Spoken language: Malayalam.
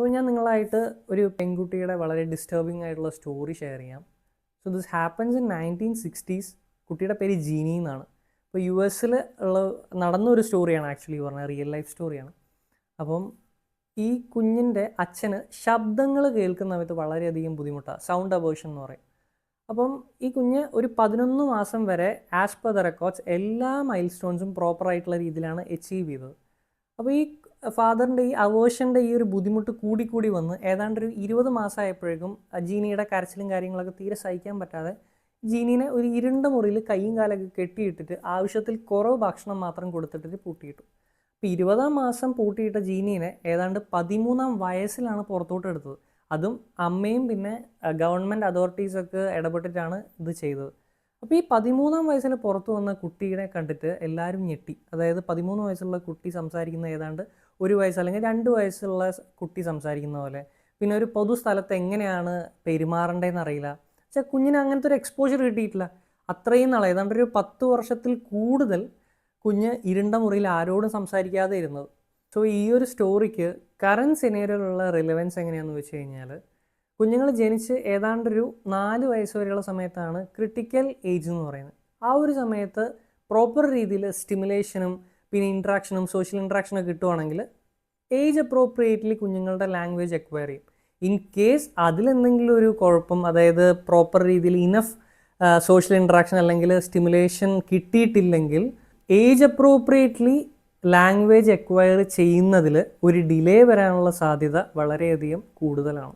സോ ഞാൻ നിങ്ങളായിട്ട് ഒരു പെൺകുട്ടിയുടെ വളരെ ഡിസ്റ്റർബിംഗ് ആയിട്ടുള്ള സ്റ്റോറി ഷെയർ ചെയ്യാം. So this happens in 1960s. കുട്ടിയുടെ പേര് ജീനി എന്നാണ്. ഇപ്പോൾ യു എസിൽ ഉള്ള നടന്നൊരു സ്റ്റോറിയാണ് ആക്ച്വലി പറഞ്ഞത്, റിയൽ ലൈഫ് സ്റ്റോറിയാണ്. അപ്പം ഈ കുഞ്ഞിൻ്റെ അച്ഛന് ശബ്ദങ്ങൾ കേൾക്കുന്ന സമയത്ത് വളരെയധികം ബുദ്ധിമുട്ടാണ്, സൗണ്ട് അവേർഷൻ എന്ന് പറയും. അപ്പം ഈ കുഞ്ഞ് ഒരു 11 മാസം വരെ ആസ് പെർ ദ റെക്കോർഡ്സ് എല്ലാ മൈൽ സ്റ്റോൺസും പ്രോപ്പറായിട്ടുള്ള രീതിയിലാണ് അച്ചീവ് ചെയ്തത്. അപ്പോൾ ഈ ഫാദറിൻ്റെ ഈ അവേർഷൻ്റെ ഈ ഒരു ബുദ്ധിമുട്ട് കൂടി വന്ന് ഏതാണ്ടൊരു 20 മാസമായപ്പോഴേക്കും ജീനിയുടെ കരച്ചിലും കാര്യങ്ങളൊക്കെ തീരെ സഹിക്കാൻ പറ്റാതെ ജീനീനെ ഒരു ഇരുണ്ട മുറിയിൽ കൈയും കാലൊക്കെ കെട്ടിയിട്ടിട്ട് ആവശ്യത്തിൽ കുറവ് ഭക്ഷണം മാത്രം കൊടുത്തിട്ട് പൂട്ടിയിട്ടു. അപ്പോൾ 20-ാം മാസം പൂട്ടിയിട്ട ജീനീനെ ഏതാണ്ട് 13-ാം വയസ്സിലാണ് പുറത്തോട്ട് എടുത്തത്. അതും അമ്മയും പിന്നെ ഗവൺമെൻറ് അതോറിറ്റീസൊക്കെ ഇടപെട്ടിട്ടാണ് ഇത് ചെയ്തത്. അപ്പോൾ ഈ 13-ാം വയസ്സിൽ പുറത്തു വന്ന കുട്ടിയെ കണ്ടിട്ട് എല്ലാവരും ഞെട്ടി. അതായത് 13 വയസ്സുള്ള കുട്ടി സംസാരിക്കുന്ന ഏതാണ്ട് 1 വയസ്സ് അല്ലെങ്കിൽ 2 വയസ്സുള്ള കുട്ടി സംസാരിക്കുന്ന പോലെ. പിന്നെ ഒരു പൊതുസ്ഥലത്ത് എങ്ങനെയാണ് പെരുമാറേണ്ടതെന്ന് അറിയില്ല. പക്ഷേ കുഞ്ഞിന് അങ്ങനത്തെ ഒരു എക്സ്പോഷർ കിട്ടിയിട്ടില്ല. അത്രയും നാളെ ഏതാണ്ട് ഒരു 10 വർഷത്തിൽ കൂടുതൽ കുഞ്ഞ് ഇരുണ്ട മുറിയിൽ ആരോടും സംസാരിക്കാതെ ഇരുന്നത്. സോ ഈ ഒരു സ്റ്റോറിക്ക് കറൻറ്റ് സിനേറിയോയിലുള്ള റിലവൻസ് എങ്ങനെയാണെന്ന് വെച്ച് കഴിഞ്ഞാൽ, കുഞ്ഞുങ്ങൾ ജനിച്ച് ഏതാണ്ടൊരു 4 വയസ്സ് വരെയുള്ള സമയത്താണ് ക്രിട്ടിക്കൽ ഏജ് എന്ന് പറയുന്നത്. ആ ഒരു സമയത്ത് പ്രോപ്പർ രീതിയിൽ സ്റ്റിമുലേഷനും പിന്നെ ഇൻട്രാക്ഷനും സോഷ്യൽ ഇൻട്രാക്ഷനൊക്കെ കിട്ടുവാണെങ്കിൽ ഏജ് അപ്രോപ്രിയേറ്റ്ലി കുഞ്ഞുങ്ങളുടെ ലാംഗ്വേജ് അക്വയർ ചെയ്യും. ഇൻ കേസ് അതിലെന്തെങ്കിലും ഒരു കുഴപ്പം, അതായത് പ്രോപ്പർ രീതിയിൽ ഇനഫ് സോഷ്യൽ ഇൻട്രാക്ഷൻ അല്ലെങ്കിൽ സ്റ്റിമുലേഷൻ കിട്ടിയിട്ടില്ലെങ്കിൽ ഏജ് അപ്രോപ്രിയേറ്റ്ലി ലാംഗ്വേജ് അക്വയർ ചെയ്യുന്നതിൽ ഒരു ഡിലേ വരാനുള്ള സാധ്യത വളരെയധികം കൂടുതലാണ്.